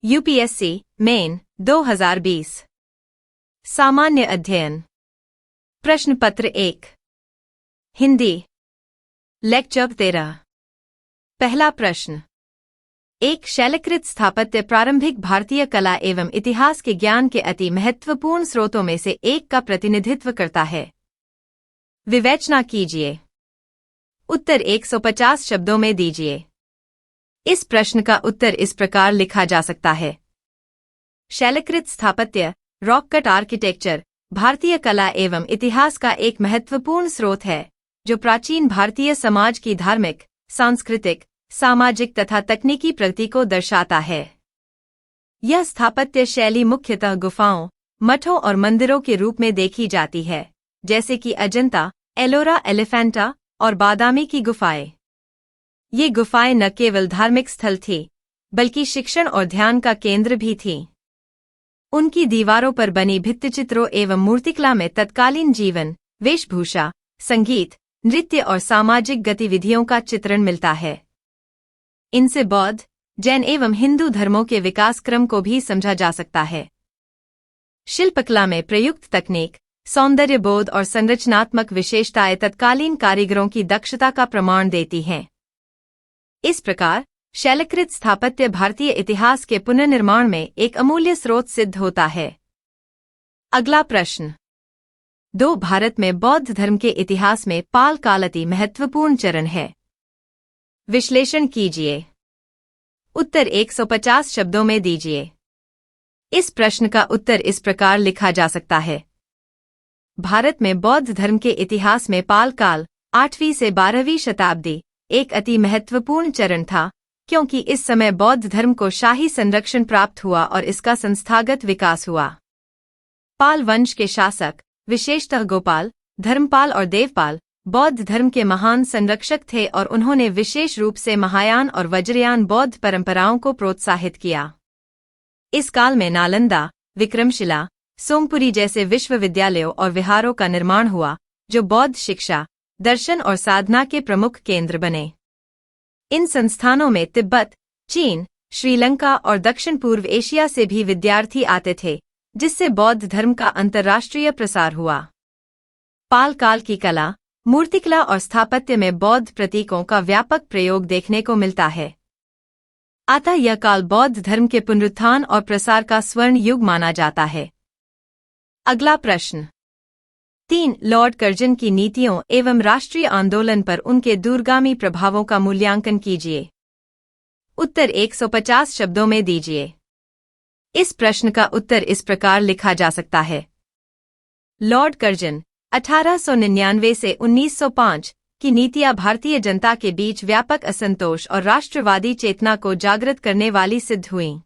UPSC main 2020 सामान्य अध्ययन प्रश्न पत्र 1 हिंदी लेक्चर 13 पहला प्रश्न एक शैलकृत स्थापत्य प्रारंभिक भारतीय कला एवं इतिहास के ज्ञान के अति महत्वपूर्ण स्रोतों में से एक का प्रतिनिधित्व करता है। विवेचना कीजिए। उत्तर 150 शब्दों में दीजिए। इस प्रश्न का उत्तर इस प्रकार लिखा जा सकता है। शैलकृत स्थापत्य रॉक कट आर्किटेक्चर भारतीय कला एवं इतिहास का एक महत्वपूर्ण स्रोत है, जो प्राचीन भारतीय समाज की धार्मिक, सांस्कृतिक, सामाजिक तथा तकनीकी प्रगति को दर्शाता है। यह स्थापत्य शैली मुख्यतः गुफाओं, मठों और मंदिरों के रूप में देखी जाती है, जैसे कि अजंता, एलोरा एलिफेंटा और बादामी की गुफाएं। ये गुफाएं न केवल धार्मिक स्थल थीं, बल्कि शिक्षण और ध्यान का केंद्र भी थीं। उनकी दीवारों पर बनी भित्तिचित्रों एवं मूर्तिकला में तत्कालीन जीवन, वेशभूषा, संगीत, नृत्य और सामाजिक गतिविधियों का चित्रण मिलता है। इनसे बौद्ध, जैन एवं हिंदू धर्मों के विकास क्रम को भी समझा जा सकता है। शिल्पकला में प्रयुक्त तकनीक, सौंदर्य बोध और संरचनात्मक विशेषताएं तत्कालीन कारीगरों की दक्षता का प्रमाण देती हैं। इस प्रकार शैलकृत स्थापत्य भारतीय इतिहास के पुनर्निर्माण में एक अमूल्य स्रोत सिद्ध होता है। अगला प्रश्न 2 भारत में बौद्ध धर्म के इतिहास में पाल काल अति महत्वपूर्ण चरण है। विश्लेषण कीजिए। उत्तर 150 शब्दों में दीजिए। इस प्रश्न का उत्तर इस प्रकार लिखा जा सकता है। भारत में बौद्ध धर्म के इतिहास में पाल काल 8वीं से 12वीं शताब्दी एक अति महत्वपूर्ण चरण था, क्योंकि इस समय बौद्ध धर्म को शाही संरक्षण प्राप्त हुआ और इसका संस्थागत विकास हुआ। पाल वंश के शासक, विशेषतः गोपाल, धर्मपाल और देवपाल, बौद्ध धर्म के महान संरक्षक थे और उन्होंने विशेष रूप से महायान और वज्रयान बौद्ध परंपराओं को प्रोत्साहित किया। इस काल में नालंदा, विक्रमशिला, सोमपुरी जैसे विश्वविद्यालयों और विहारों का निर्माण हुआ, जो बौद्ध शिक्षा, दर्शन और साधना के प्रमुख केंद्र बने। इन संस्थानों में तिब्बत, चीन, श्रीलंका और दक्षिण पूर्व एशिया से भी विद्यार्थी आते थे, जिससे बौद्ध धर्म का अंतर्राष्ट्रीय प्रसार हुआ। पाल काल की कला, मूर्तिकला और स्थापत्य में बौद्ध प्रतीकों का व्यापक प्रयोग देखने को मिलता है। अतः यह काल बौद्ध धर्म के पुनरुत्थान और प्रसार का स्वर्ण युग माना जाता है। अगला प्रश्न 3 लॉर्ड कर्जन की नीतियों एवं राष्ट्रीय आंदोलन पर उनके दूरगामी प्रभावों का मूल्यांकन कीजिए। उत्तर 150 शब्दों में दीजिए। इस प्रश्न का उत्तर इस प्रकार लिखा जा सकता है। लॉर्ड कर्जन 1899 से 1905 की नीतियां भारतीय जनता के बीच व्यापक असंतोष और राष्ट्रवादी चेतना को जागृत करने वाली सिद्ध हुईं।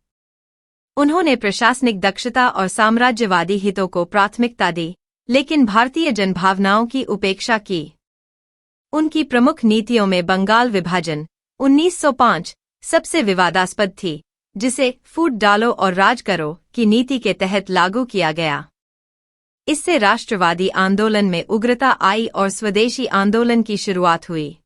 उन्होंने प्रशासनिक दक्षता और साम्राज्यवादी हितों को प्राथमिकता दी, लेकिन भारतीय जनभावनाओं की उपेक्षा की। उनकी प्रमुख नीतियों में बंगाल विभाजन 1905 सबसे विवादास्पद थी, जिसे फूट डालो और राज करो की नीति के तहत लागू किया गया। इससे राष्ट्रवादी आंदोलन में उग्रता आई और स्वदेशी आंदोलन की शुरुआत हुई।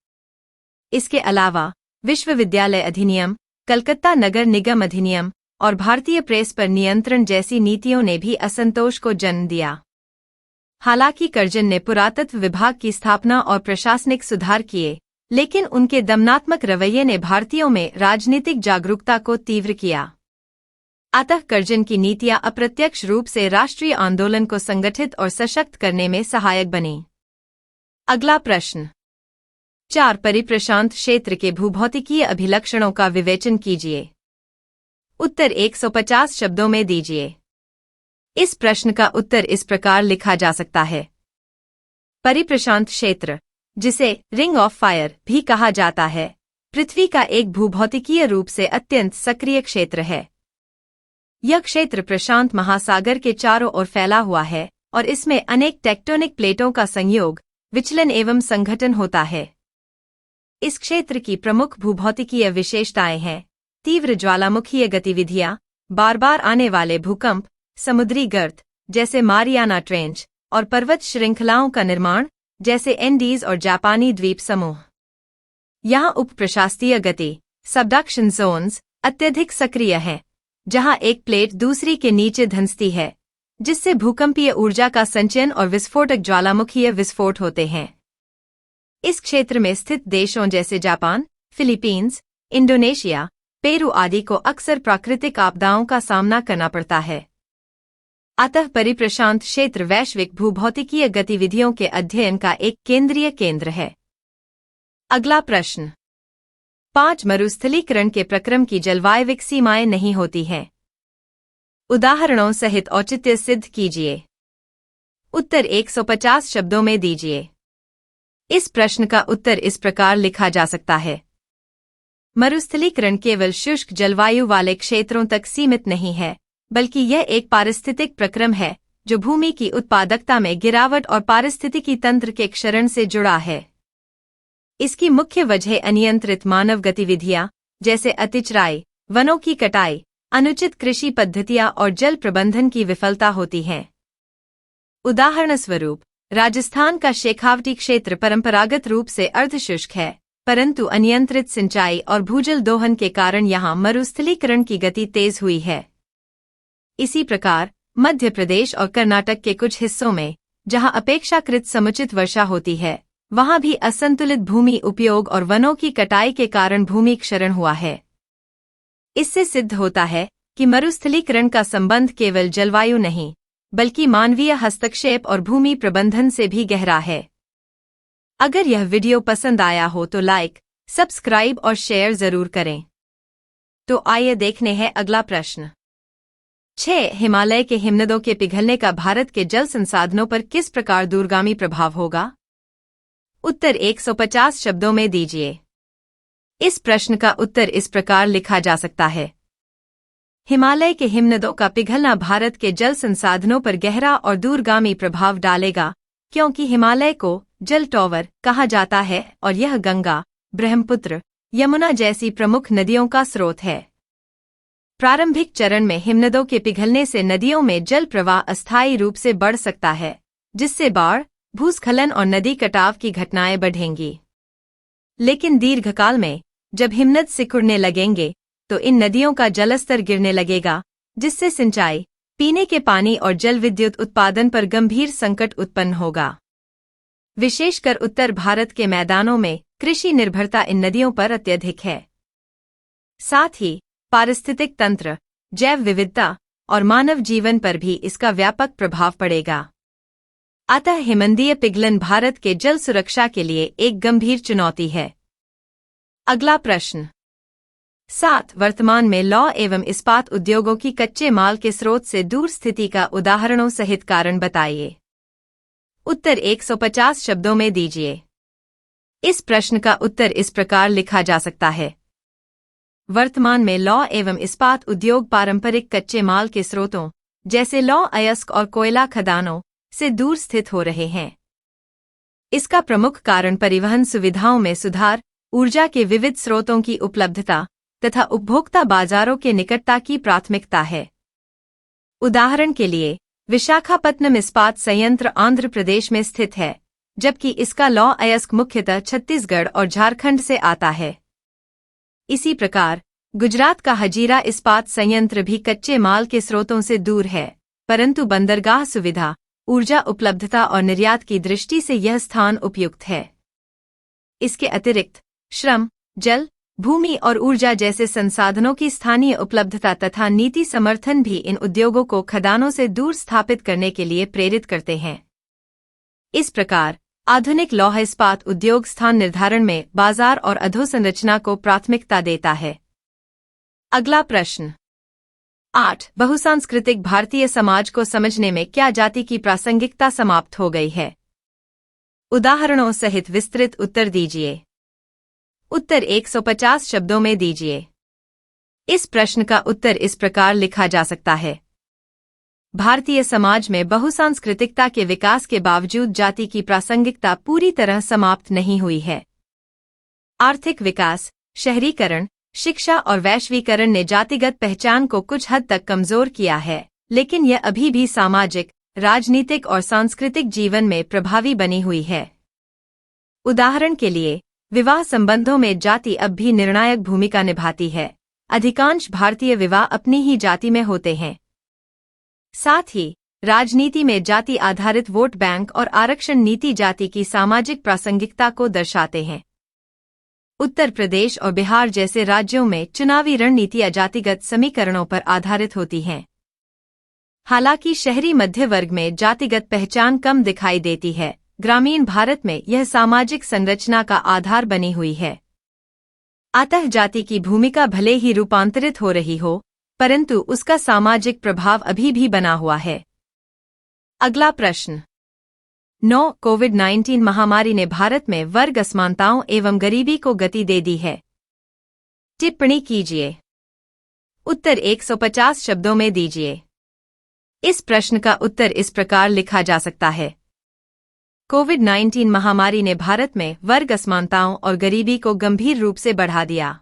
इसके अलावा विश्वविद्यालय अधिनियम, कलकत्ता नगर निगम अधिनियम और भारतीय प्रेस पर नियंत्रण जैसी नीतियों ने भी असंतोष को जन्म दिया। हालांकि कर्जन ने पुरातत्व विभाग की स्थापना और प्रशासनिक सुधार किए, लेकिन उनके दमनात्मक रवैये ने भारतीयों में राजनीतिक जागरूकता को तीव्र किया। अतः कर्जन की नीतियां अप्रत्यक्ष रूप से राष्ट्रीय आंदोलन को संगठित और सशक्त करने में सहायक बनी। अगला प्रश्न 4 परिप्रशांत क्षेत्र के भूभौतिकीय अभिलक्षणों का विवेचन कीजिए। उत्तर 150 शब्दों में दीजिए। इस प्रश्न का उत्तर इस प्रकार लिखा जा सकता है। परिप्रशांत क्षेत्र, जिसे रिंग ऑफ फायर भी कहा जाता है, पृथ्वी का एक भूभौतिकीय रूप से अत्यंत सक्रिय क्षेत्र है। यह क्षेत्र प्रशांत महासागर के चारों ओर फैला हुआ है और इसमें अनेक टेक्टोनिक प्लेटों का संयोग, विचलन एवं संघटन होता है। इस क्षेत्र की प्रमुख भूभौतिकीय विशेषताएं हैं तीव्र ज्वालामुखीय गतिविधियां, बार बार आने वाले भूकंप, समुद्री गर्त जैसे मारियाना ट्रेंच और पर्वत श्रृंखलाओं का निर्माण जैसे एंडीज और जापानी द्वीप समूह। यहाँ उप प्रशासकीय गति सबडक्शन जोन्स अत्यधिक सक्रिय हैं, जहां एक प्लेट दूसरी के नीचे धंसती है, जिससे भूकंपीय ऊर्जा का संचयन और विस्फोटक ज्वालामुखीय विस्फोट होते हैं। इस क्षेत्र में स्थित देशों जैसे जापान, फिलीपींस, इंडोनेशिया, पेरू आदि को अक्सर प्राकृतिक आपदाओं का सामना करना पड़ता है। अतः परिप्रशांत क्षेत्र वैश्विक भूभौतिकीय गतिविधियों के अध्ययन का एक केंद्रीय केंद्र है। अगला प्रश्न 5 मरुस्थलीकरण के प्रक्रम की जलवायविक सीमाएं नहीं होती हैं। उदाहरणों सहित औचित्य सिद्ध कीजिए। उत्तर 150 शब्दों में दीजिए। इस प्रश्न का उत्तर इस प्रकार लिखा जा सकता है। मरुस्थलीकरण केवल शुष्क जलवायु वाले क्षेत्रों तक सीमित नहीं है, बल्कि यह एक पारिस्थितिक प्रक्रम है जो भूमि की उत्पादकता में गिरावट और पारिस्थितिकी तंत्र के क्षरण से जुड़ा है। इसकी मुख्य वजह अनियंत्रित मानव गतिविधियां जैसे अतिचराई, वनों की कटाई, अनुचित कृषि पद्धतियां और जल प्रबंधन की विफलता होती हैं। उदाहरणस्वरूप, राजस्थान का शेखावटी क्षेत्र परंपरागत रूप से अर्धशुष्क है, परंतु अनियंत्रित सिंचाई और भूजल दोहन के कारण यहां मरुस्थलीकरण की गति तेज हुई है। इसी प्रकार मध्य प्रदेश और कर्नाटक के कुछ हिस्सों में, जहां अपेक्षाकृत समुचित वर्षा होती है, वहां भी असंतुलित भूमि उपयोग और वनों की कटाई के कारण भूमि क्षरण हुआ है। इससे सिद्ध होता है कि मरुस्थलीकरण का संबंध केवल जलवायु नहीं, बल्कि मानवीय हस्तक्षेप और भूमि प्रबंधन से भी गहरा है। अगर यह वीडियो पसंद आया हो तो लाइक, सब्सक्राइब और शेयर जरूर करें। तो आइए देखने हैं अगला प्रश्न। 6 हिमालय के हिमनदों के पिघलने का भारत के जल संसाधनों पर किस प्रकार दूरगामी प्रभाव होगा? उत्तर 150 शब्दों में दीजिए। इस प्रश्न का उत्तर इस प्रकार लिखा जा सकता है। हिमालय के हिमनदों का पिघलना भारत के जल संसाधनों पर गहरा और दूरगामी प्रभाव डालेगा, क्योंकि हिमालय को जल टॉवर कहा जाता है और यह गंगा, ब्रह्मपुत्र, यमुना जैसी प्रमुख नदियों का स्रोत है। प्रारंभिक चरण में हिमनदों के पिघलने से नदियों में जल प्रवाह अस्थायी रूप से बढ़ सकता है, जिससे बाढ़, भूस्खलन और नदी कटाव की घटनाएं बढ़ेंगी। लेकिन दीर्घकाल में जब हिमनद सिकुड़ने लगेंगे तो इन नदियों का जलस्तर गिरने लगेगा, जिससे सिंचाई, पीने के पानी और जल विद्युत उत्पादन पर गंभीर संकट उत्पन्न होगा। विशेषकर उत्तर भारत के मैदानों में कृषि निर्भरता इन नदियों पर अत्यधिक है। साथ ही पारिस्थितिक तंत्र, जैव विविधता और मानव जीवन पर भी इसका व्यापक प्रभाव पड़ेगा। अतः हिमनदीय पिघलन भारत के जल सुरक्षा के लिए एक गंभीर चुनौती है। अगला प्रश्न 7 वर्तमान में लौह एवं इस्पात उद्योगों की कच्चे माल के स्रोत से दूर स्थिति का उदाहरणों सहित कारण बताइए। उत्तर 150 शब्दों में दीजिए। इस प्रश्न का उत्तर इस प्रकार लिखा जा सकता है। वर्तमान में लौह एवं इस्पात उद्योग पारंपरिक कच्चे माल के स्रोतों जैसे लौह अयस्क और कोयला खदानों से दूर स्थित हो रहे हैं। इसका प्रमुख कारण परिवहन सुविधाओं में सुधार, ऊर्जा के विविध स्रोतों की उपलब्धता तथा उपभोक्ता बाजारों के निकटता की प्राथमिकता है। उदाहरण के लिए, विशाखापत्तनम इस्पात संयंत्र आंध्र प्रदेश में स्थित है, जबकि इसका लौह अयस्क मुख्यतः छत्तीसगढ़ और झारखंड से आता है। इसी प्रकार गुजरात का हजीरा इस्पात संयंत्र भी कच्चे माल के स्रोतों से दूर है, परंतु बंदरगाह सुविधा, ऊर्जा उपलब्धता और निर्यात की दृष्टि से यह स्थान उपयुक्त है। इसके अतिरिक्त श्रम, जल, भूमि और ऊर्जा जैसे संसाधनों की स्थानीय उपलब्धता तथा नीति समर्थन भी इन उद्योगों को खदानों से दूर स्थापित करने के लिए प्रेरित करते हैं। इस प्रकार आधुनिक लौह इस्पात उद्योग स्थान निर्धारण में बाजार और अधोसंरचना को प्राथमिकता देता है। अगला प्रश्न 8 बहुसांस्कृतिक भारतीय समाज को समझने में क्या जाति की प्रासंगिकता समाप्त हो गई है? उदाहरणों सहित विस्तृत उत्तर दीजिए। उत्तर 150 शब्दों में दीजिए। इस प्रश्न का उत्तर इस प्रकार लिखा जा सकता है। भारतीय समाज में बहुसांस्कृतिकता के विकास के बावजूद जाति की प्रासंगिकता पूरी तरह समाप्त नहीं हुई है। आर्थिक विकास, शहरीकरण, शिक्षा और वैश्वीकरण ने जातिगत पहचान को कुछ हद तक कमजोर किया है, लेकिन यह अभी भी सामाजिक, राजनीतिक और सांस्कृतिक जीवन में प्रभावी बनी हुई है। उदाहरण के लिए, विवाह संबंधों में जाति अब भी निर्णायक भूमिका निभाती है, अधिकांश भारतीय विवाह अपनी ही जाति में होते हैं। साथ ही राजनीति में जाति आधारित वोट बैंक और आरक्षण नीति जाति की सामाजिक प्रासंगिकता को दर्शाते हैं। उत्तर प्रदेश और बिहार जैसे राज्यों में चुनावी रणनीतियां जातिगत समीकरणों पर आधारित होती हैं। हालांकि शहरी मध्य वर्ग में जातिगत पहचान कम दिखाई देती है, ग्रामीण भारत में यह सामाजिक संरचना का आधार बनी हुई है। अतः जाति की भूमिका भले ही रूपांतरित हो रही हो, परंतु उसका सामाजिक प्रभाव अभी भी बना हुआ है। अगला प्रश्न 9. कोविड-19 महामारी ने भारत में वर्ग असमानताओं एवं गरीबी को गति दे दी है। टिप्पणी कीजिए। उत्तर 150 शब्दों में दीजिए। इस प्रश्न का उत्तर इस प्रकार लिखा जा सकता है। कोविड-19 महामारी ने भारत में वर्ग असमानताओं और गरीबी को गंभीर रूप से बढ़ा दिया।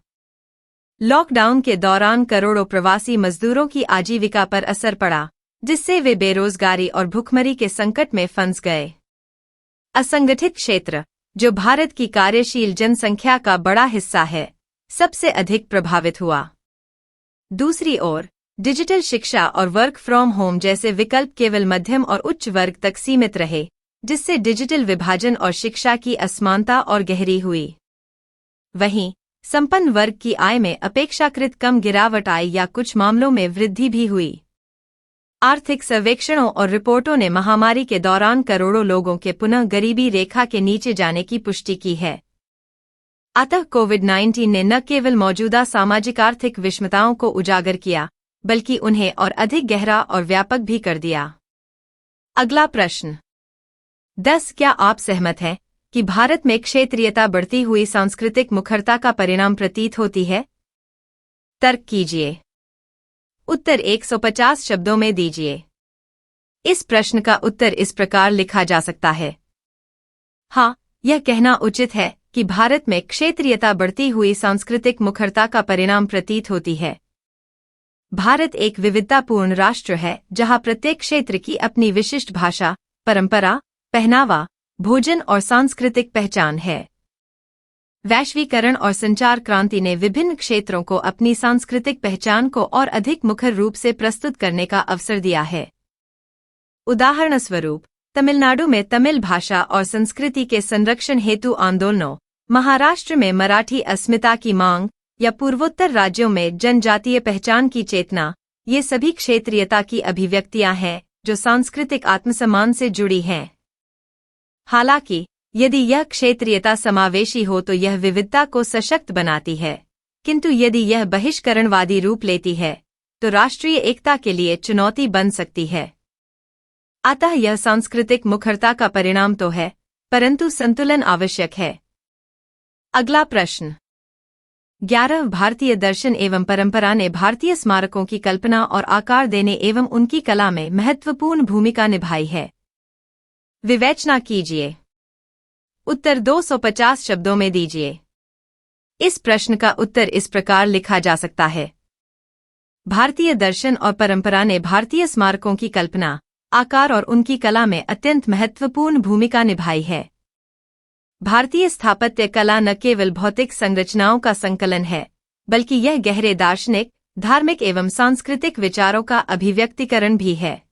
लॉकडाउन के दौरान करोड़ों प्रवासी मजदूरों की आजीविका पर असर पड़ा, जिससे वे बेरोजगारी और भुखमरी के संकट में फंस गए। असंगठित क्षेत्र, जो भारत की कार्यशील जनसंख्या का बड़ा हिस्सा है, सबसे अधिक प्रभावित हुआ। दूसरी ओर डिजिटल शिक्षा और वर्क फ्रॉम होम जैसे विकल्प केवल मध्यम और उच्च वर्ग तक सीमित रहे, जिससे डिजिटल विभाजन और शिक्षा की असमानता और गहरी हुई। वहीं संपन्न वर्ग की आय में अपेक्षाकृत कम गिरावट आई या कुछ मामलों में वृद्धि भी हुई। आर्थिक सर्वेक्षणों और रिपोर्टों ने महामारी के दौरान करोड़ों लोगों के पुनः गरीबी रेखा के नीचे जाने की पुष्टि की है। अतः कोविड-19 ने न केवल मौजूदा सामाजिक आर्थिक विषमताओं को उजागर किया, बल्कि उन्हें और अधिक गहरा और व्यापक भी कर दिया। अगला प्रश्न 10. क्या आप सहमत हैं कि भारत में क्षेत्रीयता बढ़ती हुई सांस्कृतिक मुखरता का परिणाम प्रतीत होती है? तर्क कीजिए। उत्तर 150 शब्दों में दीजिए। इस प्रश्न का उत्तर इस प्रकार लिखा जा सकता है। हाँ, यह कहना उचित है कि भारत में क्षेत्रीयता बढ़ती हुई सांस्कृतिक मुखरता का परिणाम प्रतीत होती है। भारत एक विविधतापूर्ण राष्ट्र है, जहाँ प्रत्येक क्षेत्र की अपनी विशिष्ट भाषा, परंपरा, पहनावा, भोजन और सांस्कृतिक पहचान है। वैश्वीकरण और संचार क्रांति ने विभिन्न क्षेत्रों को अपनी सांस्कृतिक पहचान को और अधिक मुखर रूप से प्रस्तुत करने का अवसर दिया है। उदाहरणस्वरूप, तमिलनाडु में तमिल भाषा और संस्कृति के संरक्षण हेतु आंदोलनों, महाराष्ट्र में मराठी अस्मिता की मांग या पूर्वोत्तर राज्यों में जनजातीय पहचान की चेतना, ये सभी क्षेत्रीयता की अभिव्यक्तियां हैं जो सांस्कृतिक आत्मसम्मान से जुड़ी हैं। हालांकि यदि यह क्षेत्रीयता समावेशी हो तो यह विविधता को सशक्त बनाती है, किंतु यदि यह बहिष्करणवादी रूप लेती है तो राष्ट्रीय एकता के लिए चुनौती बन सकती है। अतः यह सांस्कृतिक मुखरता का परिणाम तो है, परंतु संतुलन आवश्यक है। अगला प्रश्न 11. भारतीय दर्शन एवं परंपरा ने भारतीय स्मारकों की कल्पना और आकार देने एवं उनकी कला में महत्वपूर्ण भूमिका निभाई है। विवेचना कीजिए। उत्तर 250 शब्दों में दीजिए। इस प्रश्न का उत्तर इस प्रकार लिखा जा सकता है। भारतीय दर्शन और परंपरा ने भारतीय स्मारकों की कल्पना, आकार और उनकी कला में अत्यंत महत्वपूर्ण भूमिका निभाई है। भारतीय स्थापत्य कला न केवल भौतिक संरचनाओं का संकलन है, बल्कि यह गहरे दार्शनिक, धार्मिक एवं सांस्कृतिक विचारों का अभिव्यक्तिकरण भी है।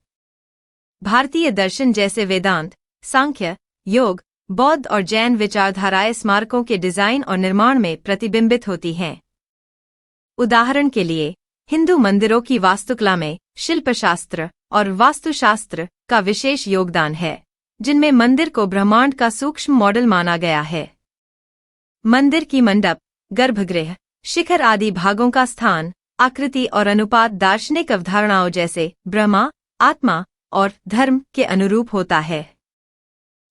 भारतीय दर्शन जैसे वेदांत, सांख्य, योग, बौद्ध और जैन विचारधाराएं स्मारकों के डिजाइन और निर्माण में प्रतिबिंबित होती हैं। उदाहरण के लिए, हिंदू मंदिरों की वास्तुकला में शिल्पशास्त्र और वास्तुशास्त्र का विशेष योगदान है, जिनमें मंदिर को ब्रह्मांड का सूक्ष्म मॉडल माना गया है। मंदिर की मंडप, गर्भगृह, शिखर आदि भागों का स्थान, आकृति और अनुपात दार्शनिक अवधारणाओं जैसे ब्रह्मा, आत्मा और धर्म के अनुरूप होता है।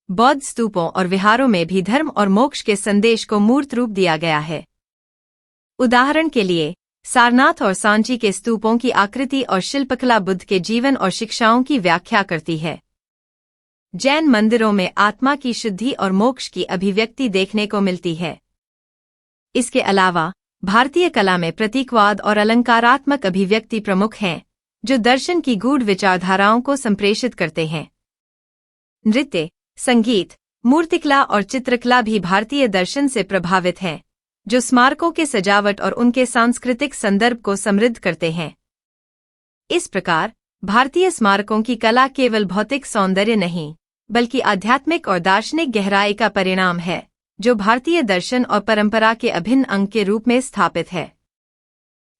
बौद्ध स्तूपों और विहारों में भी धर्म और मोक्ष के संदेश को मूर्त रूप दिया गया है। उदाहरण के लिए, सारनाथ और सांची के स्तूपों की आकृति और शिल्पकला बुद्ध के जीवन और शिक्षाओं की व्याख्या करती है। जैन मंदिरों में आत्मा की शुद्धि और मोक्ष की अभिव्यक्ति देखने को मिलती है। इसके अलावा भारतीय कला में प्रतीकवाद और अलंकारात्मक अभिव्यक्ति प्रमुख हैं, जो दर्शन की गूढ़ विचारधाराओं को संप्रेषित करते हैं। नृत्य, संगीत, मूर्तिकला और चित्रकला भी भारतीय दर्शन से प्रभावित हैं, जो स्मारकों के सजावट और उनके सांस्कृतिक संदर्भ को समृद्ध करते हैं। इस प्रकार भारतीय स्मारकों की कला केवल भौतिक सौंदर्य नहीं, बल्कि आध्यात्मिक और दार्शनिक गहराई का परिणाम है, जो भारतीय दर्शन और परंपरा के अभिन्न अंग के रूप में स्थापित है।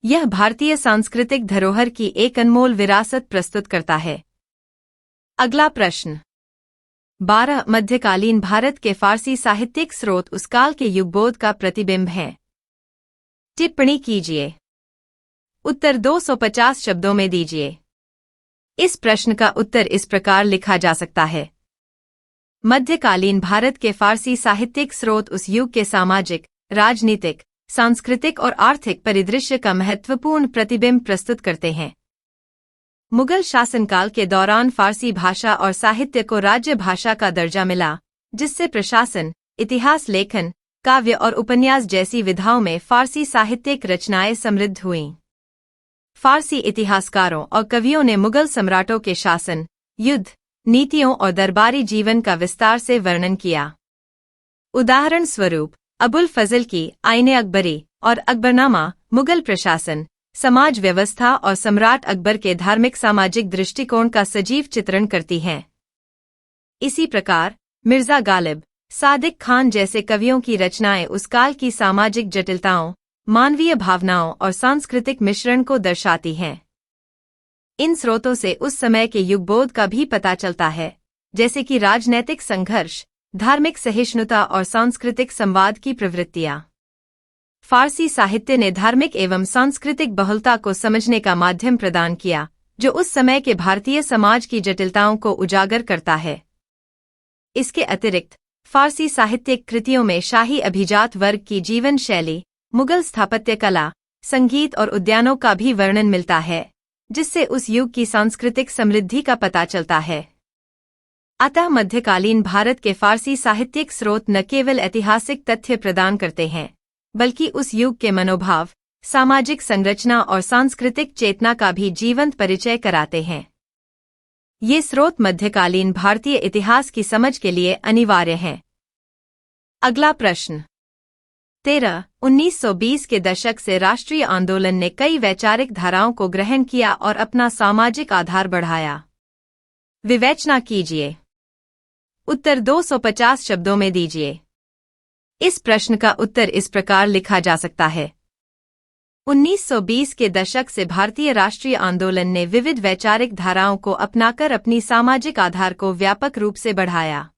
यह भारतीय सांस्कृतिक धरोहर की एक अनमोल विरासत प्रस्तुत करता है। अगला प्रश्न 12 मध्यकालीन भारत के फारसी साहित्यिक स्रोत उस काल के युगबोध का प्रतिबिंब हैं। टिप्पणी कीजिए। उत्तर 250 शब्दों में दीजिए। इस प्रश्न का उत्तर इस प्रकार लिखा जा सकता है। मध्यकालीन भारत के फारसी साहित्यिक स्रोत उस युग के सामाजिक, राजनीतिक, सांस्कृतिक और आर्थिक परिदृश्य का महत्वपूर्ण प्रतिबिंब प्रस्तुत करते हैं। मुगल शासनकाल के दौरान फारसी भाषा और साहित्य को राज्य भाषा का दर्जा मिला, जिससे प्रशासन, इतिहास लेखन, काव्य और उपन्यास जैसी विधाओं में फारसी साहित्यिक रचनाएं समृद्ध हुईं। फारसी इतिहासकारों और कवियों ने मुगल सम्राटों के शासन, युद्ध, नीतियों और दरबारी जीवन का विस्तार से वर्णन किया। उदाहरण स्वरूप अबुल फजल की आईने अकबरी और अकबरनामा मुगल प्रशासन, समाज व्यवस्था और सम्राट अकबर के धार्मिक सामाजिक दृष्टिकोण का सजीव चित्रण करती हैं। इसी प्रकार मिर्जा गालिब, सादिक खान जैसे कवियों की रचनाएं उस काल की सामाजिक जटिलताओं, मानवीय भावनाओं और सांस्कृतिक मिश्रण को दर्शाती हैं। इन स्रोतों से उस समय के युगबोध का भी पता चलता है, जैसे कि राजनैतिक संघर्ष, धार्मिक सहिष्णुता और सांस्कृतिक संवाद की प्रवृत्तियां। फारसी साहित्य ने धार्मिक एवं सांस्कृतिक बहुलता को समझने का माध्यम प्रदान किया, जो उस समय के भारतीय समाज की जटिलताओं को उजागर करता है। इसके अतिरिक्त फारसी साहित्यिक कृतियों में शाही अभिजात वर्ग की जीवन शैली, मुगल स्थापत्य कला, संगीत और उद्यानों का भी वर्णन मिलता है, जिससे उस युग की सांस्कृतिक समृद्धि का पता चलता है। अतः मध्यकालीन भारत के फारसी साहित्यिक स्रोत न केवल ऐतिहासिक तथ्य प्रदान करते हैं, बल्कि उस युग के मनोभाव, सामाजिक संरचना और सांस्कृतिक चेतना का भी जीवंत परिचय कराते हैं। ये स्रोत मध्यकालीन भारतीय इतिहास की समझ के लिए अनिवार्य हैं। अगला प्रश्न 13 1920 के दशक से राष्ट्रीय आंदोलन ने कई वैचारिक धाराओं को ग्रहण किया और अपना सामाजिक आधार बढ़ाया। विवेचना कीजिए। उत्तर 250 शब्दों में दीजिए। इस प्रश्न का उत्तर इस प्रकार लिखा जा सकता है। 1920 के दशक से भारतीय राष्ट्रीय आंदोलन ने विविध वैचारिक धाराओं को अपनाकर अपनी सामाजिक आधार को व्यापक रूप से बढ़ाया।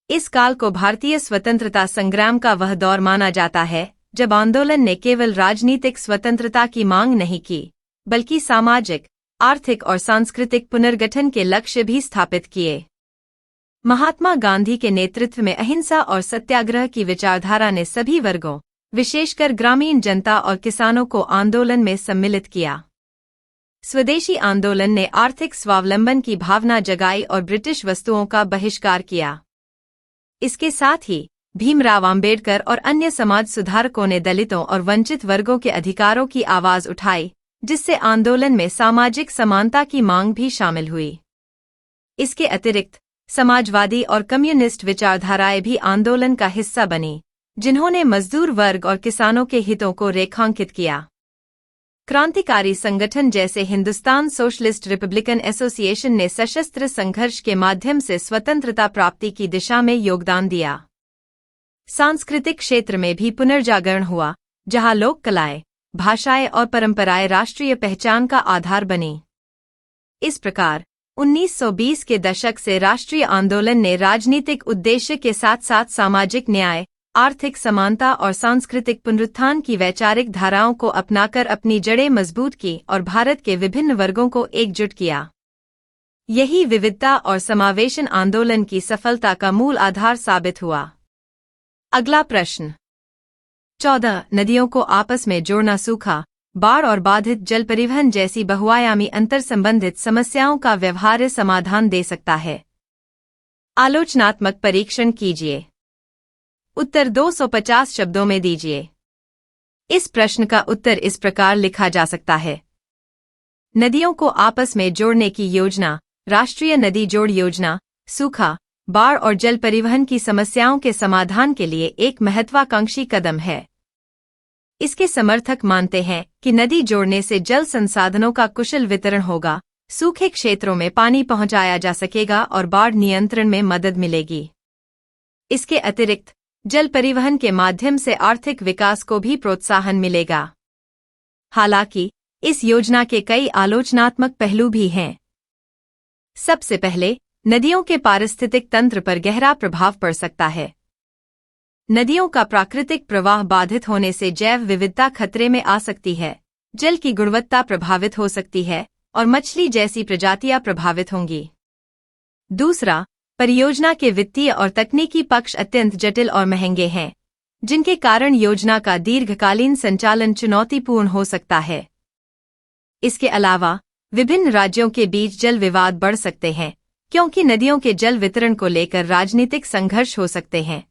इस काल को भारतीय स्वतंत्रता संग्राम का वह दौर माना जाता है, जब आंदोलन ने केवल राजनीतिक स्वतंत्रता की मांग नहीं की, बल्कि सामाजिक, आर्थिक और सांस्कृतिक पुनर्गठन के लक्ष्य भी स्थापित किए। महात्मा गांधी के नेतृत्व में अहिंसा और सत्याग्रह की विचारधारा ने सभी वर्गों, विशेषकर ग्रामीण जनता और किसानों को आंदोलन में सम्मिलित किया। स्वदेशी आंदोलन ने आर्थिक स्वावलंबन की भावना जगाई और ब्रिटिश वस्तुओं का बहिष्कार किया। इसके साथ ही भीमराव अंबेडकर और अन्य समाज सुधारकों ने दलितों और वंचित वर्गों के अधिकारों की आवाज उठाई, जिससे आंदोलन में सामाजिक समानता की मांग भी शामिल हुई। इसके अतिरिक्त समाजवादी और कम्युनिस्ट विचारधाराएं भी आंदोलन का हिस्सा बनी, जिन्होंने मजदूर वर्ग और किसानों के हितों को रेखांकित किया। क्रांतिकारी संगठन जैसे हिंदुस्तान सोशलिस्ट रिपब्लिकन एसोसिएशन ने सशस्त्र संघर्ष के माध्यम से स्वतंत्रता प्राप्ति की दिशा में योगदान दिया। सांस्कृतिक क्षेत्र में भी पुनर्जागरण हुआ, जहां लोक कलाएं, भाषाएं और परंपराएं राष्ट्रीय पहचान का आधार बनी। इस प्रकार 1920 के दशक से राष्ट्रीय आंदोलन ने राजनीतिक उद्देश्य के साथ साथ सामाजिक न्याय, आर्थिक समानता और सांस्कृतिक पुनरुत्थान की वैचारिक धाराओं को अपनाकर अपनी जड़ें मजबूत की और भारत के विभिन्न वर्गों को एकजुट किया। यही विविधता और समावेशन आंदोलन की सफलता का मूल आधार साबित हुआ। अगला प्रश्न 14 नदियों को आपस में जोड़ना सूखा, बाढ़ और बाधित जल परिवहन जैसी बहुआयामी अंतर संबंधित समस्याओं का व्यवहार्य समाधान दे सकता है। आलोचनात्मक परीक्षण कीजिए। उत्तर 250 शब्दों में दीजिए। इस प्रश्न का उत्तर इस प्रकार लिखा जा सकता है। नदियों को आपस में जोड़ने की योजना, राष्ट्रीय नदी जोड़ योजना, सूखा, बाढ़ और जल परिवहन की समस्याओं के समाधान के लिए एक महत्वाकांक्षी कदम है, इसके समर्थक मानते हैं कि नदी जोड़ने से जल संसाधनों का कुशल वितरण होगा, सूखे क्षेत्रों में पानी पहुंचाया जा सकेगा और बाढ़ नियंत्रण में मदद मिलेगी। इसके अतिरिक्त जल परिवहन के माध्यम से आर्थिक विकास को भी प्रोत्साहन मिलेगा। हालांकि इस योजना के कई आलोचनात्मक पहलू भी हैं। सबसे पहले, नदियों के पारिस्थितिक तंत्र पर गहरा प्रभाव पड़ सकता है। नदियों का प्राकृतिक प्रवाह बाधित होने से जैव विविधता खतरे में आ सकती है, जल की गुणवत्ता प्रभावित हो सकती है और मछली जैसी प्रजातियां प्रभावित होंगी। दूसरा, परियोजना के वित्तीय और तकनीकी पक्ष अत्यंत जटिल और महंगे हैं, जिनके कारण योजना का दीर्घकालीन संचालन चुनौतीपूर्ण हो सकता है। इसके अलावा विभिन्न राज्यों के बीच जल विवाद बढ़ सकते हैं, क्योंकि नदियों के जल वितरण को लेकर राजनीतिक संघर्ष हो सकते हैं।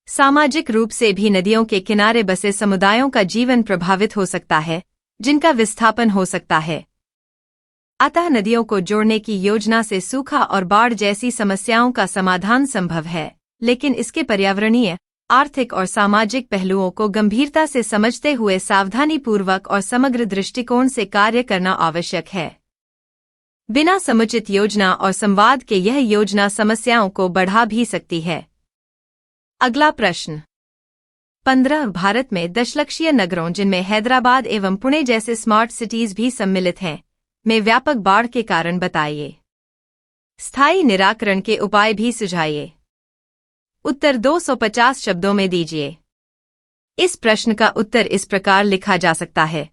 सामाजिक रूप से भी नदियों के किनारे बसे समुदायों का जीवन प्रभावित हो सकता है, जिनका विस्थापन हो सकता है। अतः नदियों को जोड़ने की योजना से सूखा और बाढ़ जैसी समस्याओं का समाधान संभव है, लेकिन इसके पर्यावरणीय, आर्थिक और सामाजिक पहलुओं को गंभीरता से समझते हुए सावधानीपूर्वक और समग्र दृष्टिकोण से कार्य करना आवश्यक है। बिना समुचित योजना और संवाद के यह योजना समस्याओं को बढ़ा भी सकती है। अगला प्रश्न 15। भारत में दशलक्षीय नगरों, जिनमें हैदराबाद एवं पुणे जैसे स्मार्ट सिटीज भी सम्मिलित हैं, में व्यापक बाढ़ के कारण बताइए। स्थायी निराकरण के उपाय भी सुझाइए। उत्तर 250 शब्दों में दीजिए। इस प्रश्न का उत्तर इस प्रकार लिखा जा सकता है।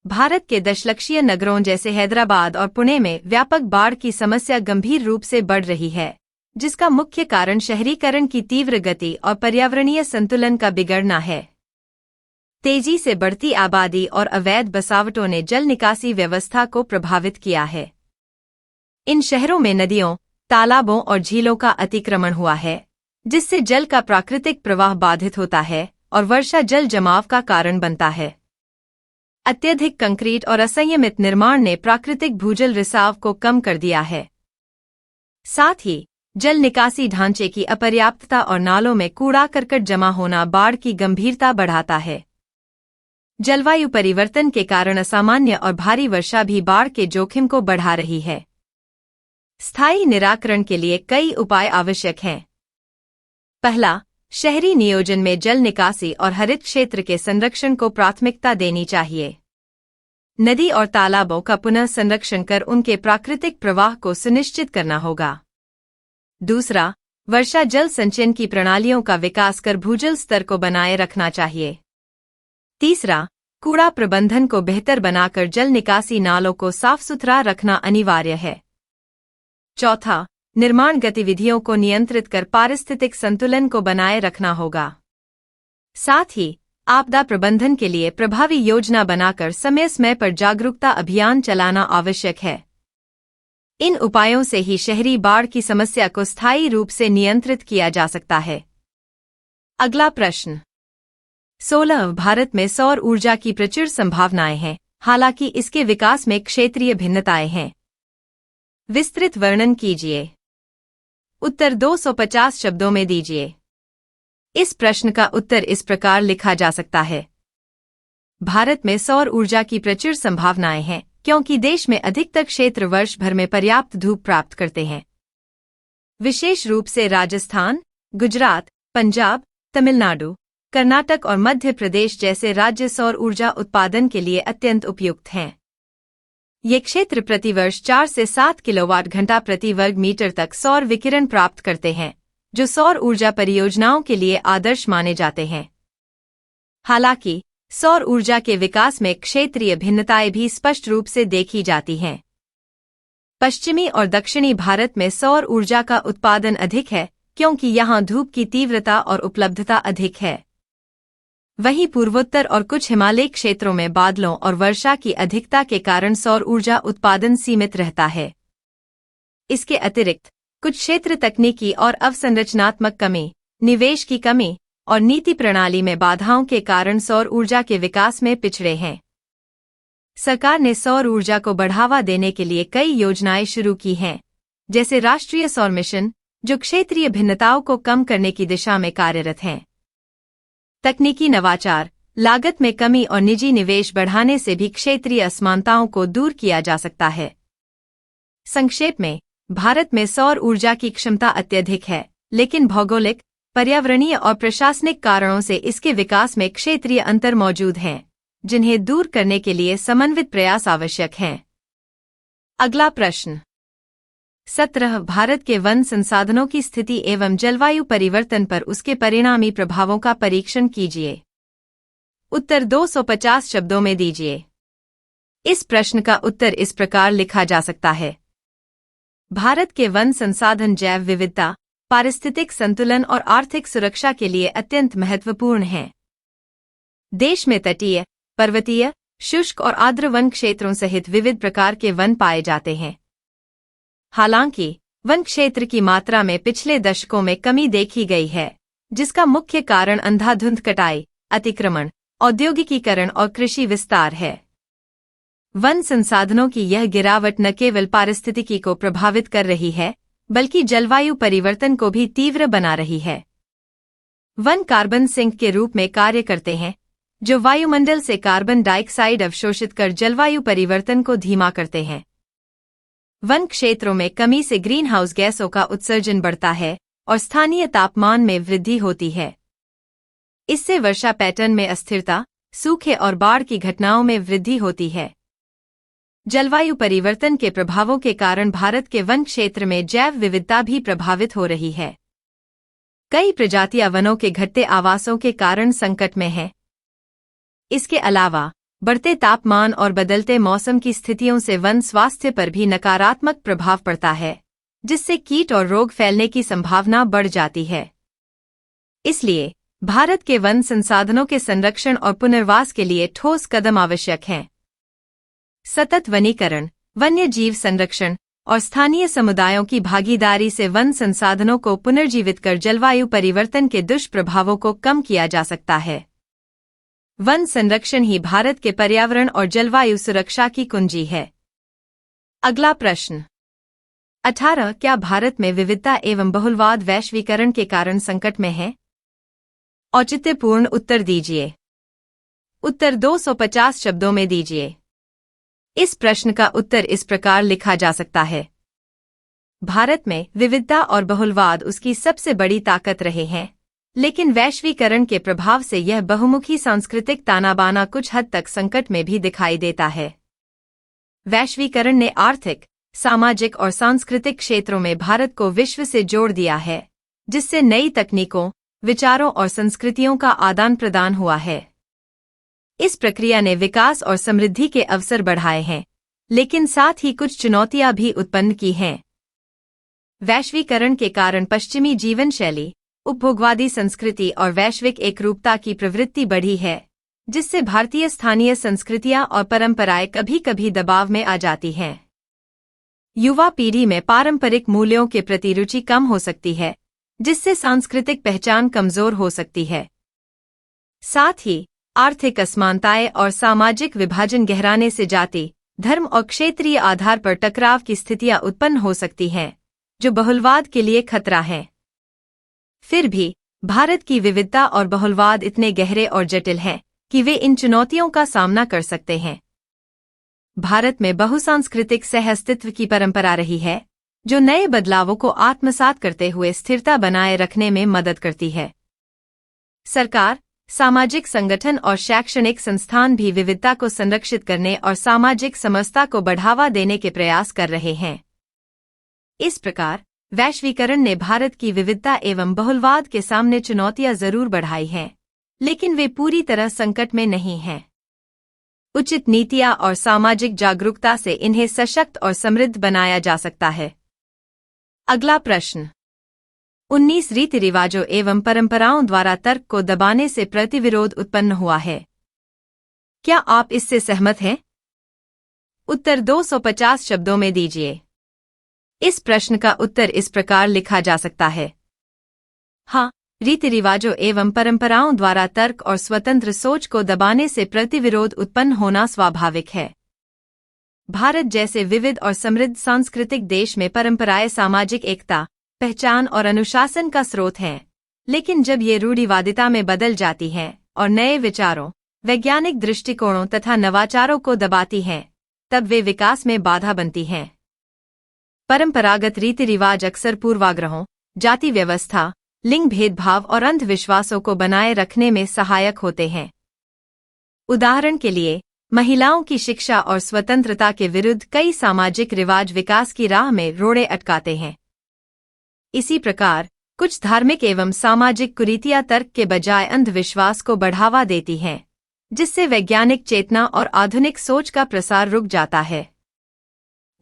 भारत के दशलक्षीय नगरों जैसे हैदराबाद और पुणे में व्यापक बाढ़ की समस्या गंभीर रूप से बढ़ रही है, जिसका मुख्य कारण शहरीकरण की तीव्र गति और पर्यावरणीय संतुलन का बिगड़ना है। तेजी से बढ़ती आबादी और अवैध बसावटों ने जल निकासी व्यवस्था को प्रभावित किया है। इन शहरों में नदियों, तालाबों और झीलों का अतिक्रमण हुआ है, जिससे जल का प्राकृतिक प्रवाह बाधित होता है और वर्षा जल जमाव का कारण बनता है। अत्यधिक कंक्रीट और असंयमित निर्माण ने प्राकृतिक भूजल रिसाव को कम कर दिया है। साथ ही जल निकासी ढांचे की अपर्याप्तता और नालों में कूड़ा करकट जमा होना बाढ़ की गंभीरता बढ़ाता है। जलवायु परिवर्तन के कारण असामान्य और भारी वर्षा भी बाढ़ के जोखिम को बढ़ा रही है। स्थायी निराकरण के लिए कई उपाय आवश्यक हैं। पहला, शहरी नियोजन में जल निकासी और हरित क्षेत्र के संरक्षण को प्राथमिकता देनी चाहिए। नदी और तालाबों का पुनः संरक्षण कर उनके प्राकृतिक प्रवाह को सुनिश्चित करना होगा। दूसरा, वर्षा जल संचयन की प्रणालियों का विकास कर भूजल स्तर को बनाए रखना चाहिए। तीसरा, कूड़ा प्रबंधन को बेहतर बनाकर जल निकासी नालों को साफ सुथरा रखना अनिवार्य है। चौथा, निर्माण गतिविधियों को नियंत्रित कर पारिस्थितिक संतुलन को बनाए रखना होगा। साथ ही आपदा प्रबंधन के लिए प्रभावी योजना बनाकर समय समय पर जागरूकता अभियान चलाना आवश्यक है। इन उपायों से ही शहरी बाढ़ की समस्या को स्थायी रूप से नियंत्रित किया जा सकता है। अगला प्रश्न 16। भारत में सौर ऊर्जा की प्रचुर संभावनाएं हैं, हालांकि इसके विकास में क्षेत्रीय भिन्नताएं हैं। विस्तृत वर्णन कीजिए। उत्तर 250 शब्दों में दीजिए। इस प्रश्न का उत्तर इस प्रकार लिखा जा सकता है। भारत में सौर ऊर्जा की प्रचुर संभावनाएं हैं, क्योंकि देश में अधिकतर क्षेत्र वर्ष भर में पर्याप्त धूप प्राप्त करते हैं। विशेष रूप से राजस्थान, गुजरात, पंजाब, तमिलनाडु, कर्नाटक और मध्य प्रदेश जैसे राज्य सौर ऊर्जा उत्पादन के लिए अत्यंत उपयुक्त हैं। ये क्षेत्र प्रतिवर्ष 4 से 7 किलोवाट घंटा प्रति वर्ग मीटर तक सौर विकिरण प्राप्त करते हैं, जो सौर ऊर्जा परियोजनाओं के लिए आदर्श माने जाते हैं। हालांकि सौर ऊर्जा के विकास में क्षेत्रीय भिन्नताएं भी स्पष्ट रूप से देखी जाती हैं। पश्चिमी और दक्षिणी भारत में सौर ऊर्जा का उत्पादन अधिक है, क्योंकि यहां धूप की तीव्रता और उपलब्धता अधिक है। वहीं पूर्वोत्तर और कुछ हिमालयी क्षेत्रों में बादलों और वर्षा की अधिकता के कारण सौर ऊर्जा उत्पादन सीमित रहता है। इसके अतिरिक्त कुछ क्षेत्र तकनीकी और अवसंरचनात्मक कमी, निवेश की कमी और नीति प्रणाली में बाधाओं के कारण सौर ऊर्जा के विकास में पिछड़े हैं। सरकार ने सौर ऊर्जा को बढ़ावा देने के लिए कई योजनाएं शुरू की हैं, जैसे राष्ट्रीय सौर मिशन, जो क्षेत्रीय भिन्नताओं को कम करने की दिशा में कार्यरत हैं। तकनीकी नवाचार, लागत में कमी और निजी निवेश बढ़ाने से भी क्षेत्रीय असमानताओं को दूर किया जा सकता है। संक्षेप में, भारत में सौर ऊर्जा की क्षमता अत्यधिक है, लेकिन भौगोलिक, पर्यावरणीय और प्रशासनिक कारणों से इसके विकास में क्षेत्रीय अंतर मौजूद हैं, जिन्हें दूर करने के लिए समन्वित प्रयास आवश्यक हैं। अगला प्रश्न 17 भारत के वन संसाधनों की स्थिति एवं जलवायु परिवर्तन पर उसके परिणामी प्रभावों का परीक्षण कीजिए। उत्तर 250 शब्दों में दीजिए। इस प्रश्न का उत्तर इस प्रकार लिखा जा सकता है। भारत के वन संसाधन जैव विविधता, पारिस्थितिक संतुलन और आर्थिक सुरक्षा के लिए अत्यंत महत्वपूर्ण हैं। देश में तटीय, पर्वतीय, शुष्क और आर्द्र वन क्षेत्रों सहित विविध प्रकार के वन पाए जाते हैं। हालांकि, वन क्षेत्र की मात्रा में पिछले दशकों में कमी देखी गई है, जिसका मुख्य कारण अंधाधुंध कटाई, अतिक्रमण, औद्योगिकीकरण और कृषि विस्तार है। वन संसाधनों की यह गिरावट न केवल पारिस्थितिकी को प्रभावित कर रही है, बल्कि जलवायु परिवर्तन को भी तीव्र बना रही है। वन कार्बन सिंक के रूप में कार्य करते हैं, जो वायुमंडल से कार्बन डाइऑक्साइड अवशोषित कर जलवायु परिवर्तन को धीमा करते हैं। वन क्षेत्रों में कमी से ग्रीनहाउस गैसों का उत्सर्जन बढ़ता है और स्थानीय तापमान में वृद्धि होती है। इससे वर्षा पैटर्न में अस्थिरता, सूखे और बाढ़ की घटनाओं में वृद्धि होती है। जलवायु परिवर्तन के प्रभावों के कारण भारत के वन क्षेत्र में जैव विविधता भी प्रभावित हो रही है। कई प्रजातियां वनों के घटते आवासों के कारण संकट में हैं। इसके अलावा, बढ़ते तापमान और बदलते मौसम की स्थितियों से वन स्वास्थ्य पर भी नकारात्मक प्रभाव पड़ता है, जिससे कीट और रोग फैलने की संभावना बढ़ जाती है। इसलिए, भारत के वन संसाधनों के संरक्षण और पुनर्वास के लिए ठोस कदम आवश्यक हैं। सतत वनीकरण, वन्य जीव संरक्षण और स्थानीय समुदायों की भागीदारी से वन संसाधनों को पुनर्जीवित कर जलवायु परिवर्तन के दुष्प्रभावों को कम किया जा सकता है। वन संरक्षण ही भारत के पर्यावरण और जलवायु सुरक्षा की कुंजी है। अगला प्रश्न 18 क्या भारत में विविधता एवं बहुलवाद वैश्वीकरण के कारण संकट में है? औचित्यपूर्ण उत्तर दीजिए। उत्तर 250 शब्दों में दीजिए। इस प्रश्न का उत्तर इस प्रकार लिखा जा सकता है। भारत में विविधता और बहुलवाद उसकी सबसे बड़ी ताकत रहे हैं, लेकिन वैश्वीकरण के प्रभाव से यह बहुमुखी सांस्कृतिक तानाबाना कुछ हद तक संकट में भी दिखाई देता है। वैश्वीकरण ने आर्थिक, सामाजिक और सांस्कृतिक क्षेत्रों में भारत को विश्व से जोड़ दिया है, जिससे नई तकनीकों, विचारों और संस्कृतियों का आदान प्रदान हुआ है। इस प्रक्रिया ने विकास और समृद्धि के अवसर बढ़ाए हैं, लेकिन साथ ही कुछ चुनौतियां भी उत्पन्न की हैं। वैश्वीकरण के कारण पश्चिमी जीवन शैली, उपभोगवादी संस्कृति और वैश्विक एकरूपता की प्रवृत्ति बढ़ी है, जिससे भारतीय स्थानीय संस्कृतियां और परंपराएं कभी-कभी दबाव में आ जाती हैं। युवा पीढ़ी में पारंपरिक मूल्यों के प्रति रुचि कम हो सकती है, जिससे सांस्कृतिक पहचान कमजोर हो सकती है। साथ ही, आर्थिक असमानताएं और सामाजिक विभाजन गहराने से जाति, धर्म और क्षेत्रीय आधार पर टकराव की स्थितियां उत्पन्न हो सकती हैं, जो बहुलवाद के लिए खतरा है। फिर भी, भारत की विविधता और बहुलवाद इतने गहरे और जटिल हैं कि वे इन चुनौतियों का सामना कर सकते हैं। भारत में बहुसांस्कृतिक सहअस्तित्व की परंपरा रही है, जो नए बदलावों को आत्मसात करते हुए स्थिरता बनाए रखने में मदद करती है। सरकार, सामाजिक संगठन और शैक्षणिक संस्थान भी विविधता को संरक्षित करने और सामाजिक समरसता को बढ़ावा देने के प्रयास कर रहे हैं। इस प्रकार, वैश्वीकरण ने भारत की विविधता एवं बहुलवाद के सामने चुनौतियां जरूर बढ़ाई हैं, लेकिन वे पूरी तरह संकट में नहीं हैं। उचित नीतियां और सामाजिक जागरूकता से इन्हें सशक्त और समृद्ध बनाया जा सकता है। अगला प्रश्न 19 रीति रिवाजों एवं परंपराओं द्वारा तर्क को दबाने से प्रतिविरोध उत्पन्न हुआ है। क्या आप इससे सहमत हैं? उत्तर 250 शब्दों में दीजिए। इस प्रश्न का उत्तर इस प्रकार लिखा जा सकता है। हाँ, रीति रिवाजों एवं परंपराओं द्वारा तर्क और स्वतंत्र सोच को दबाने से प्रतिविरोध उत्पन्न होना स्वाभाविक है। भारत जैसे विविध और समृद्ध सांस्कृतिक देश में परंपराएं सामाजिक एकता, पहचान और अनुशासन का स्रोत हैं, लेकिन जब ये रूढ़िवादिता में बदल जाती हैं और नए विचारों, वैज्ञानिक दृष्टिकोणों तथा नवाचारों को दबाती हैं, तब वे विकास में बाधा बनती हैं। परंपरागत रीति रिवाज अक्सर पूर्वाग्रहों, जाति व्यवस्था, लिंग भेदभाव और अंधविश्वासों को बनाए रखने में सहायक होते हैं। उदाहरण के लिए, महिलाओं की शिक्षा और स्वतंत्रता के विरुद्ध कई सामाजिक रिवाज विकास की राह में रोड़े अटकाते हैं। इसी प्रकार, कुछ धार्मिक एवं सामाजिक कुरीतियां तर्क के बजाय अंधविश्वास को बढ़ावा देती हैं, जिससे वैज्ञानिक चेतना और आधुनिक सोच का प्रसार रुक जाता है।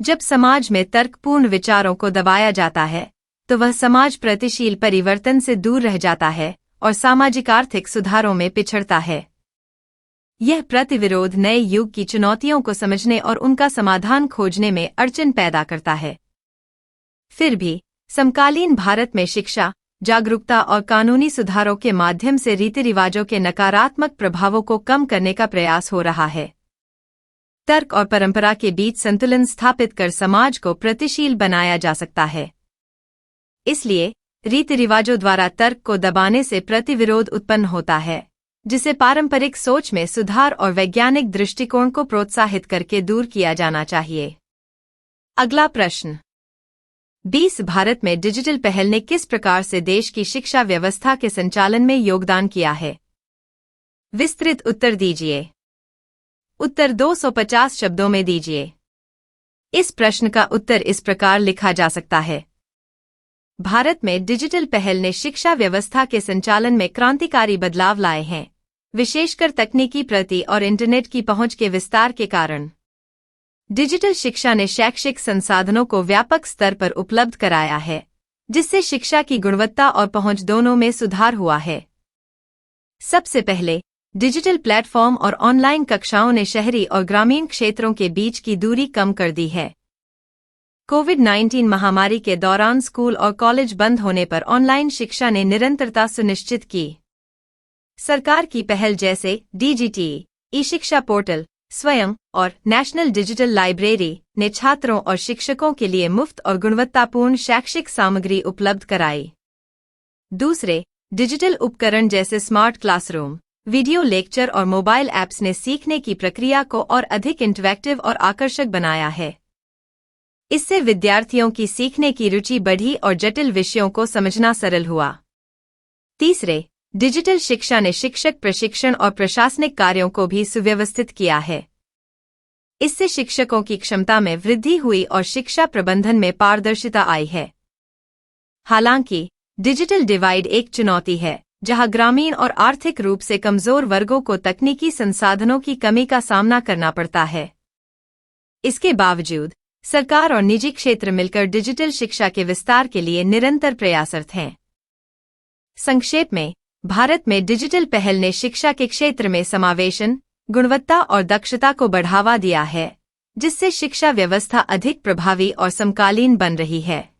जब समाज में तर्कपूर्ण विचारों को दबाया जाता है, तो वह समाज प्रगतिशील परिवर्तन से दूर रह जाता है और सामाजिक आर्थिक सुधारों में पिछड़ता है। यह प्रतिविरोध नए युग की चुनौतियों को समझने और उनका समाधान खोजने में अड़चन पैदा करता है। फिर भी, समकालीन भारत में शिक्षा, जागरूकता और कानूनी सुधारों के माध्यम से रीति रिवाजों के नकारात्मक प्रभावों को कम करने का प्रयास हो रहा है। तर्क और परंपरा के बीच संतुलन स्थापित कर समाज को प्रगतिशील बनाया जा सकता है। इसलिए, रीति रिवाजों द्वारा तर्क को दबाने से प्रतिविरोध उत्पन्न होता है, जिसे पारंपरिक सोच में सुधार और वैज्ञानिक दृष्टिकोण को प्रोत्साहित करके दूर किया जाना चाहिए। अगला प्रश्न 20 भारत में डिजिटल पहल ने किस प्रकार से देश की शिक्षा व्यवस्था के संचालन में योगदान किया है? विस्तृत उत्तर दीजिए। उत्तर 250 शब्दों में दीजिए। इस प्रश्न का उत्तर इस प्रकार लिखा जा सकता है। भारत में डिजिटल पहल ने शिक्षा व्यवस्था के संचालन में क्रांतिकारी बदलाव लाए हैं, विशेषकर तकनीकी प्रगति और इंटरनेट की पहुंच के विस्तार के कारण। डिजिटल शिक्षा ने शैक्षिक संसाधनों को व्यापक स्तर पर उपलब्ध कराया है, जिससे शिक्षा की गुणवत्ता और पहुंच दोनों में सुधार हुआ है। सबसे पहले, डिजिटल प्लेटफॉर्म और ऑनलाइन कक्षाओं ने शहरी और ग्रामीण क्षेत्रों के बीच की दूरी कम कर दी है। कोविड-19 महामारी के दौरान स्कूल और कॉलेज बंद होने पर ऑनलाइन शिक्षा ने निरंतरता सुनिश्चित की। सरकार की पहल जैसे डीजीटी, ई-शिक्षा पोर्टल, स्वयं और नेशनल डिजिटल लाइब्रेरी ने छात्रों और शिक्षकों के लिए मुफ्त और गुणवत्तापूर्ण शैक्षिक सामग्री उपलब्ध कराई। दूसरे, डिजिटल उपकरण जैसे स्मार्ट क्लासरूम, वीडियो लेक्चर और मोबाइल ऐप्स ने सीखने की प्रक्रिया को और अधिक इंटरैक्टिव और आकर्षक बनाया है। इससे विद्यार्थियों की सीखने की रुचि बढ़ी और जटिल विषयों को समझना सरल हुआ। तीसरे, डिजिटल शिक्षा ने शिक्षक प्रशिक्षण और प्रशासनिक कार्यों को भी सुव्यवस्थित किया है। इससे शिक्षकों की क्षमता में वृद्धि हुई और शिक्षा प्रबंधन में पारदर्शिता आई है। हालांकि, डिजिटल डिवाइड एक चुनौती है, जहां ग्रामीण और आर्थिक रूप से कमजोर वर्गों को तकनीकी संसाधनों की कमी का सामना करना पड़ता है। इसके बावजूद, सरकार और निजी क्षेत्र मिलकर डिजिटल शिक्षा के विस्तार के लिए निरंतर प्रयासरत हैं। संक्षेप में, भारत में डिजिटल पहल ने शिक्षा के क्षेत्र में समावेशन, गुणवत्ता और दक्षता को बढ़ावा दिया है, जिससे शिक्षा व्यवस्था अधिक प्रभावी और समकालीन बन रही है।